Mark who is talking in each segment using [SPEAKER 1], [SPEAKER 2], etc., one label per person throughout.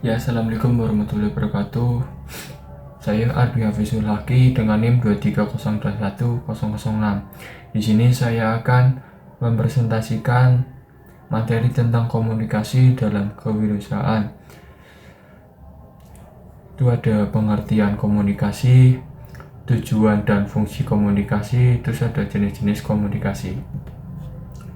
[SPEAKER 1] Ya, assalamualaikum warahmatullahi wabarakatuh. Saya Arbi Hafizul Haki dengan NIM 230210006. Di sini saya akan mempresentasikan materi tentang komunikasi dalam kewirausahaan. Itu ada pengertian komunikasi, tujuan dan fungsi komunikasi, terus ada jenis-jenis komunikasi.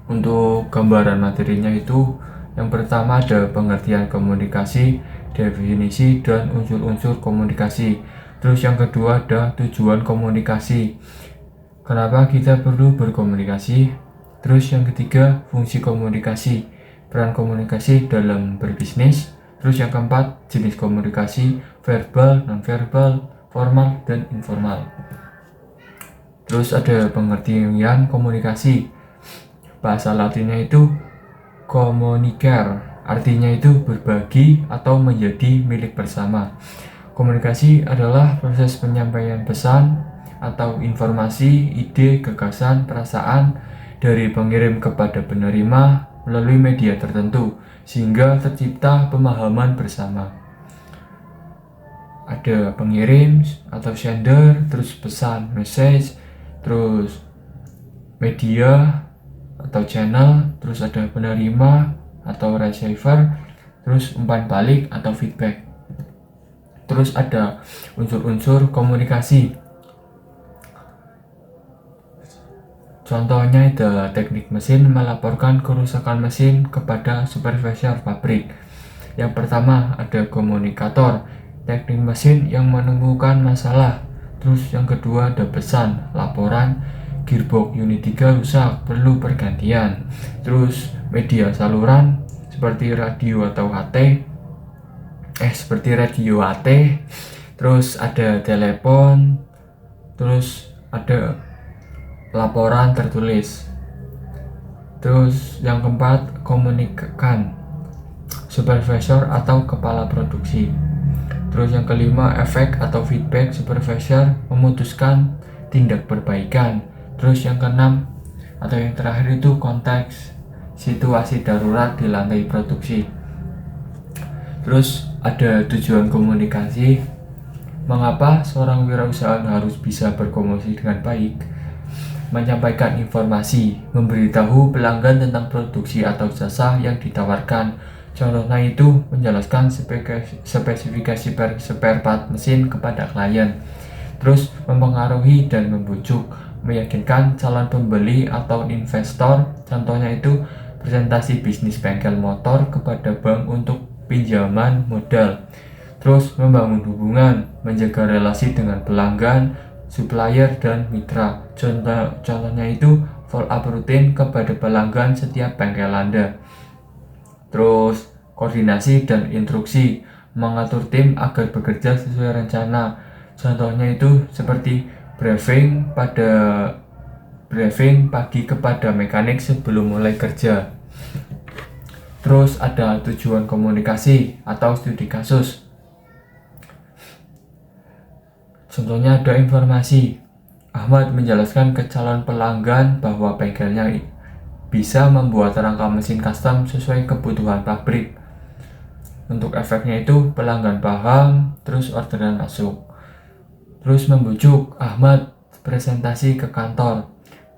[SPEAKER 1] Untuk gambaran materinya itu, yang pertama ada pengertian komunikasi, definisi dan unsur-unsur komunikasi. Terus yang kedua ada tujuan komunikasi, kenapa kita perlu berkomunikasi. Terus yang ketiga fungsi komunikasi, peran komunikasi dalam berbisnis. Terus yang keempat jenis komunikasi, verbal, non-verbal, formal dan informal. Terus ada pengertian komunikasi, bahasa latinnya itu communicare, artinya itu berbagi atau menjadi milik bersama. Komunikasi adalah proses penyampaian pesan atau informasi, ide, gagasan, perasaan dari pengirim kepada penerima melalui media tertentu sehingga tercipta pemahaman bersama. Ada pengirim atau sender, terus pesan, message, terus media atau channel, terus ada penerima atau receiver, terus umpan balik atau feedback. Terus ada unsur-unsur komunikasi. Contohnya ada teknik mesin melaporkan kerusakan mesin kepada supervisor pabrik. Yang pertama ada komunikator, teknik mesin yang menemukan masalah. Terus yang kedua ada pesan, laporan, gearbox unit 3 rusak, perlu pergantian. Terus media saluran seperti radio atau HT, terus ada telepon, terus ada laporan tertulis. Terus yang keempat komunikan, supervisor atau kepala produksi. Terus yang kelima efek atau feedback, supervisor memutuskan tindak perbaikan. Terus yang keenam atau yang terakhir itu konteks, situasi darurat di lantai produksi. Terus ada tujuan komunikasi, mengapa seorang wirausahawan harus bisa berkomunikasi dengan baik, menyampaikan informasi, memberitahu pelanggan tentang produksi atau jasa yang ditawarkan. Contohnya itu menjelaskan spesifikasi spare part mesin kepada klien. Terus mempengaruhi dan membujuk, meyakinkan calon pembeli atau investor. Contohnya itu presentasi bisnis bengkel motor kepada bank untuk pinjaman modal. Terus membangun hubungan, menjaga relasi dengan pelanggan, supplier dan mitra. Contohnya itu follow up rutin kepada pelanggan setiap bengkel Anda. Terus koordinasi dan instruksi, mengatur tim agar bekerja sesuai rencana. Contohnya itu seperti briefing pagi kepada mekanik sebelum mulai kerja. Terus ada tujuan komunikasi atau studi kasus. Contohnya ada informasi, Ahmad menjelaskan ke calon pelanggan bahwa bengkelnya bisa membuat rangka mesin custom sesuai kebutuhan pabrik. Untuk efeknya itu pelanggan paham, terus orderan masuk. Terus membujuk, Ahmad presentasi ke kantor,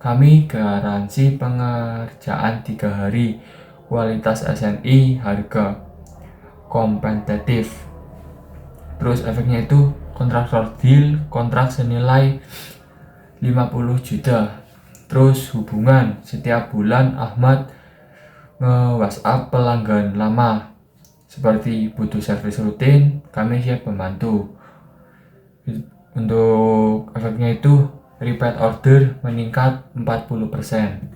[SPEAKER 1] kami garansi pengerjaan 3 hari, kualitas SNI, harga kompetitif. Terus efeknya itu kontraktor deal, kontrak senilai 50 juta. Terus hubungan, setiap bulan Ahmad nge-WhatsApp pelanggan lama seperti butuh servis rutin, kami siap membantu. Untuk efeknya itu repeat order meningkat 40%.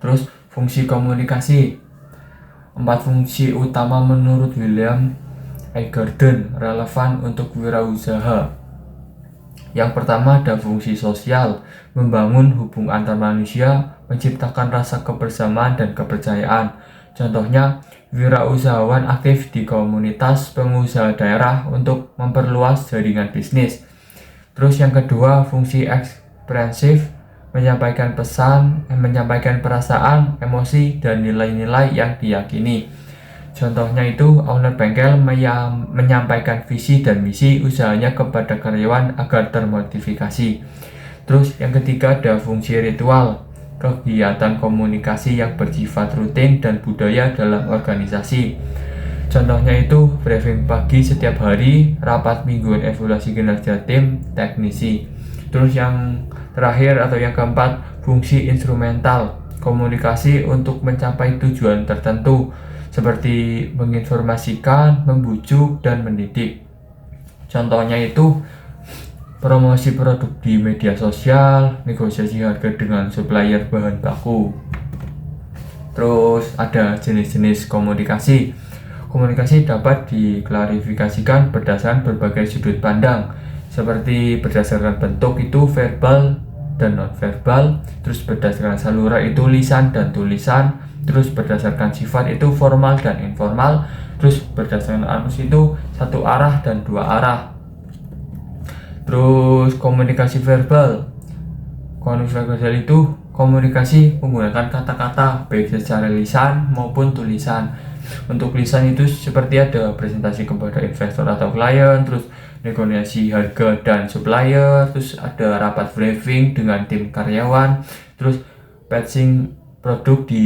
[SPEAKER 1] Terus fungsi komunikasi, 4 fungsi utama menurut William Eggerdon relevan untuk wirausaha. Yang pertama ada fungsi sosial, membangun hubungan antar manusia, menciptakan rasa kebersamaan dan kepercayaan. Contohnya, wirausahawan aktif di komunitas pengusaha daerah untuk memperluas jaringan bisnis. Terus yang kedua, fungsi ekspresif, menyampaikan pesan, menyampaikan perasaan, emosi, dan nilai-nilai yang diyakini. Contohnya itu owner bengkel menyampaikan visi dan misi usahanya kepada karyawan agar termotivasi. Terus yang ketiga ada fungsi ritual, kegiatan komunikasi yang bersifat rutin dan budaya dalam organisasi. Contohnya itu briefing pagi setiap hari, rapat mingguan evaluasi kinerja tim, teknisi. Terus yang terakhir atau yang keempat, fungsi instrumental, komunikasi untuk mencapai tujuan tertentu seperti menginformasikan, membujuk, dan mendidik. Contohnya itu promosi produk di media sosial, negosiasi harga dengan supplier bahan baku. Terus ada jenis-jenis komunikasi. Komunikasi dapat diklarifikasikan berdasarkan berbagai sudut pandang, seperti berdasarkan bentuk itu verbal dan non-verbal, terus berdasarkan saluran itu lisan dan tulisan, terus berdasarkan sifat itu formal dan informal, terus berdasarkan arus itu satu arah dan dua arah. Terus komunikasi verbal. Komunikasi verbal itu komunikasi menggunakan kata-kata baik secara lisan maupun tulisan. Untuk lisan itu seperti ada presentasi kepada investor atau klien, terus negosiasi harga dan supplier, terus ada rapat briefing dengan tim karyawan, terus pitching produk di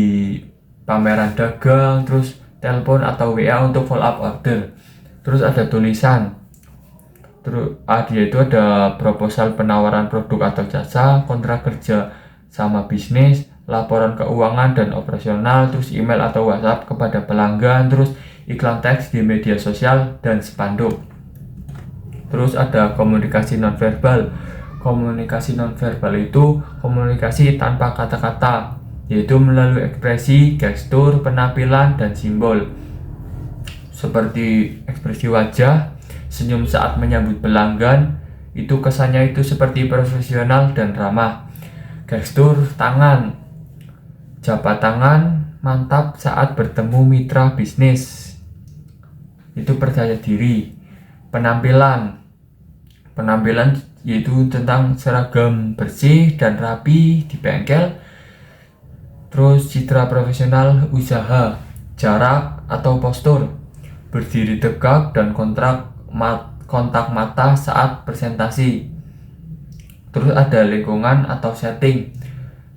[SPEAKER 1] pameran dagang, terus telepon atau WA untuk follow up order. Terus ada tulisan. Terus dia itu ada proposal penawaran produk atau jasa, kontrak kerja sama bisnis, laporan keuangan dan operasional, terus email atau WhatsApp kepada pelanggan, terus iklan teks di media sosial dan spanduk. Terus ada komunikasi nonverbal. Komunikasi nonverbal itu komunikasi tanpa kata-kata, yaitu melalui ekspresi, gestur, penampilan, dan simbol. Seperti ekspresi wajah, senyum saat menyambut pelanggan, itu kesannya itu seperti profesional dan ramah. Gestur tangan, jabat tangan mantap saat bertemu mitra bisnis, itu percaya diri. Penampilan yaitu tentang seragam bersih dan rapi di bengkel. Terus citra profesional usaha, jarak atau postur, berdiri tegak dan kontak mata saat presentasi. Terus ada lingkungan atau setting,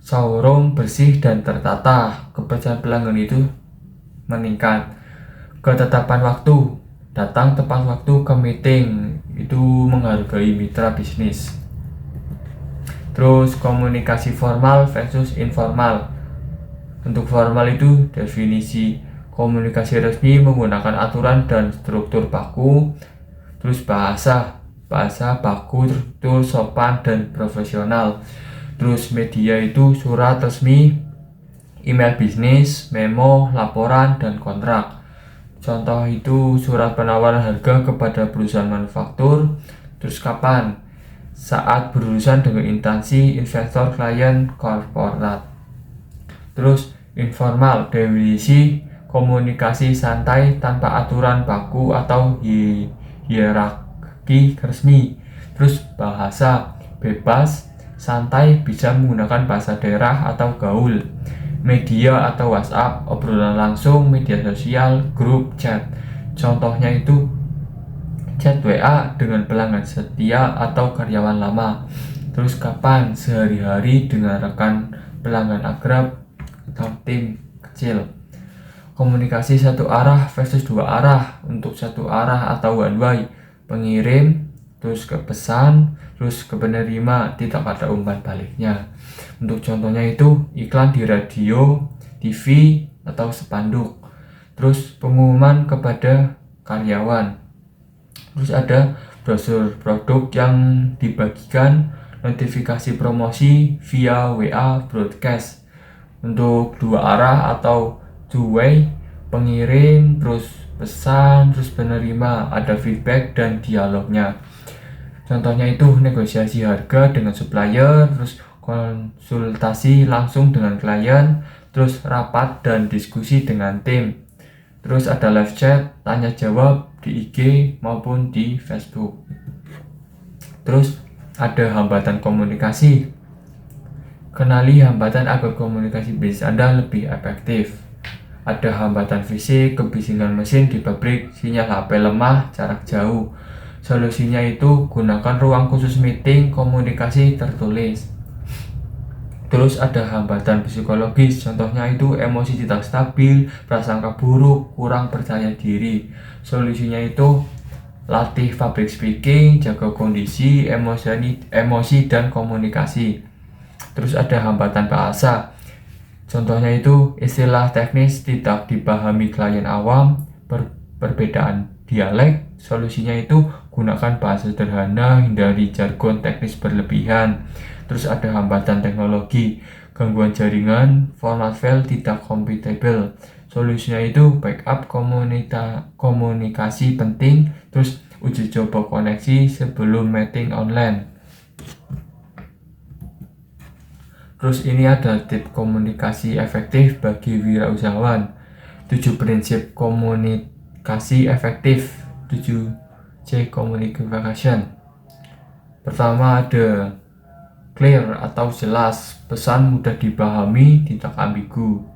[SPEAKER 1] showroom bersih dan tertata, kepercayaan pelanggan itu meningkat. Ketetapan waktu, datang tepat waktu ke meeting, itu menghargai mitra bisnis. Terus komunikasi formal versus informal. Untuk formal itu definisi komunikasi resmi menggunakan aturan dan struktur baku. Terus bahasa baku, struktur sopan dan profesional. Terus media itu surat resmi, email bisnis, memo, laporan, dan kontrak. Contoh itu surat penawaran harga kepada perusahaan manufaktur. Terus kapan? Saat berurusan dengan instansi, investor, klien, korporat. Terus informal, definisi komunikasi santai tanpa aturan baku atau hierarki resmi. Terus bahasa bebas, santai, bisa menggunakan bahasa daerah atau gaul. Media atau WhatsApp, obrolan langsung, media sosial, grup, chat. Contohnya itu chat WA dengan pelanggan setia atau karyawan lama. Terus kapan? Sehari-hari dengan rekan pelanggan akrab atau tim kecil. Komunikasi satu arah versus dua arah. Untuk satu arah atau one way, pengirim terus ke pesan, terus ke penerima, tidak ada umpan baliknya. Untuk contohnya itu iklan di radio, TV, atau spanduk. Terus pengumuman kepada karyawan. Terus ada brosur produk yang dibagikan, notifikasi promosi via WA broadcast. Untuk dua arah atau two way, pengirim, terus pesan, terus penerima, ada feedback dan dialognya. Contohnya itu negosiasi harga dengan supplier, terus konsultasi langsung dengan klien, terus rapat dan diskusi dengan tim. Terus ada live chat, tanya jawab di IG maupun di Facebook. Terus ada hambatan komunikasi. Kenali hambatan agar komunikasi bisnis Anda lebih efektif. Ada hambatan fisik, kebisingan mesin di pabrik, sinyal HP lemah, jarak jauh. Solusinya itu gunakan ruang khusus meeting, komunikasi tertulis. Terus ada hambatan psikologis, contohnya itu emosi tidak stabil, prasangka buruk, kurang percaya diri. Solusinya itu latih public speaking, jaga kondisi, emosi dan komunikasi. Terus ada hambatan bahasa, contohnya itu istilah teknis tidak dipahami klien awam, perbedaan dialek. Solusinya itu gunakan bahasa sederhana, hindari jargon teknis berlebihan. Terus ada hambatan teknologi, gangguan jaringan, format file tidak compatible. Solusinya itu backup komunikasi penting, terus uji coba koneksi sebelum meeting online. Terus ini ada tips komunikasi efektif bagi wirausahawan. 7 prinsip komunikasi efektif, 7C communication. Pertama ada clear atau jelas, pesan mudah dipahami, tidak ambigu.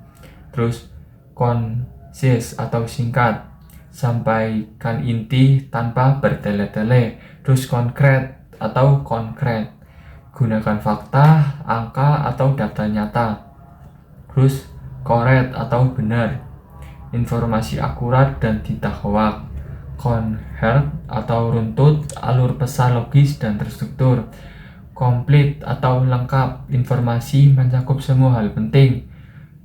[SPEAKER 1] Terus concise atau singkat, sampaikan inti tanpa bertele-tele. Terus konkret atau konkret, gunakan fakta, angka, atau data nyata. Terus correct atau benar, informasi akurat dan tidak hoax. Coherent atau runtut, alur pesan logis dan terstruktur. Complete atau lengkap, informasi mencakup semua hal penting.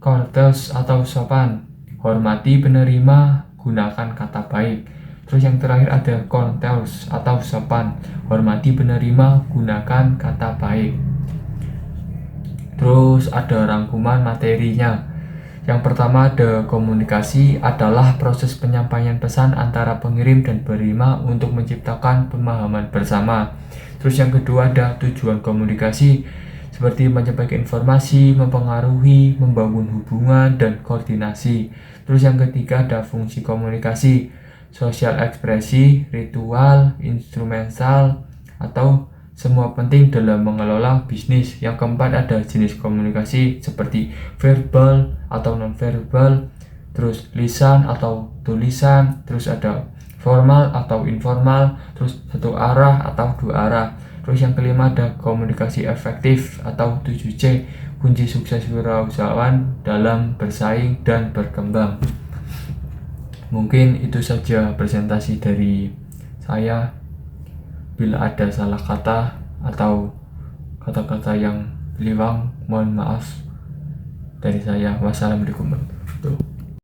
[SPEAKER 1] Courteous atau sopan, hormati penerima, gunakan kata baik. Terus yang terakhir ada courteous atau sopan, hormati penerima, gunakan kata baik. Terus ada rangkuman materinya. Yang pertama ada komunikasi adalah proses penyampaian pesan antara pengirim dan penerima untuk menciptakan pemahaman bersama. Terus yang kedua ada tujuan komunikasi, seperti menyampaikan informasi, mempengaruhi, membangun hubungan, dan koordinasi. Terus yang ketiga ada fungsi komunikasi, sosial ekspresi, ritual, instrumental, atau semua penting dalam mengelola bisnis. Yang keempat ada jenis komunikasi seperti verbal atau non-verbal, terus lisan atau tulisan, terus ada formal atau informal, terus satu arah atau dua arah. Terus yang kelima ada komunikasi efektif atau 7C, kunci sukses wirausahawan dalam bersaing dan berkembang. Mungkin itu saja presentasi dari saya. Bila ada salah kata atau kata-kata yang beliwang, mohon maaf dari saya. Wassalamualaikum warahmatullahi wabarakatuh.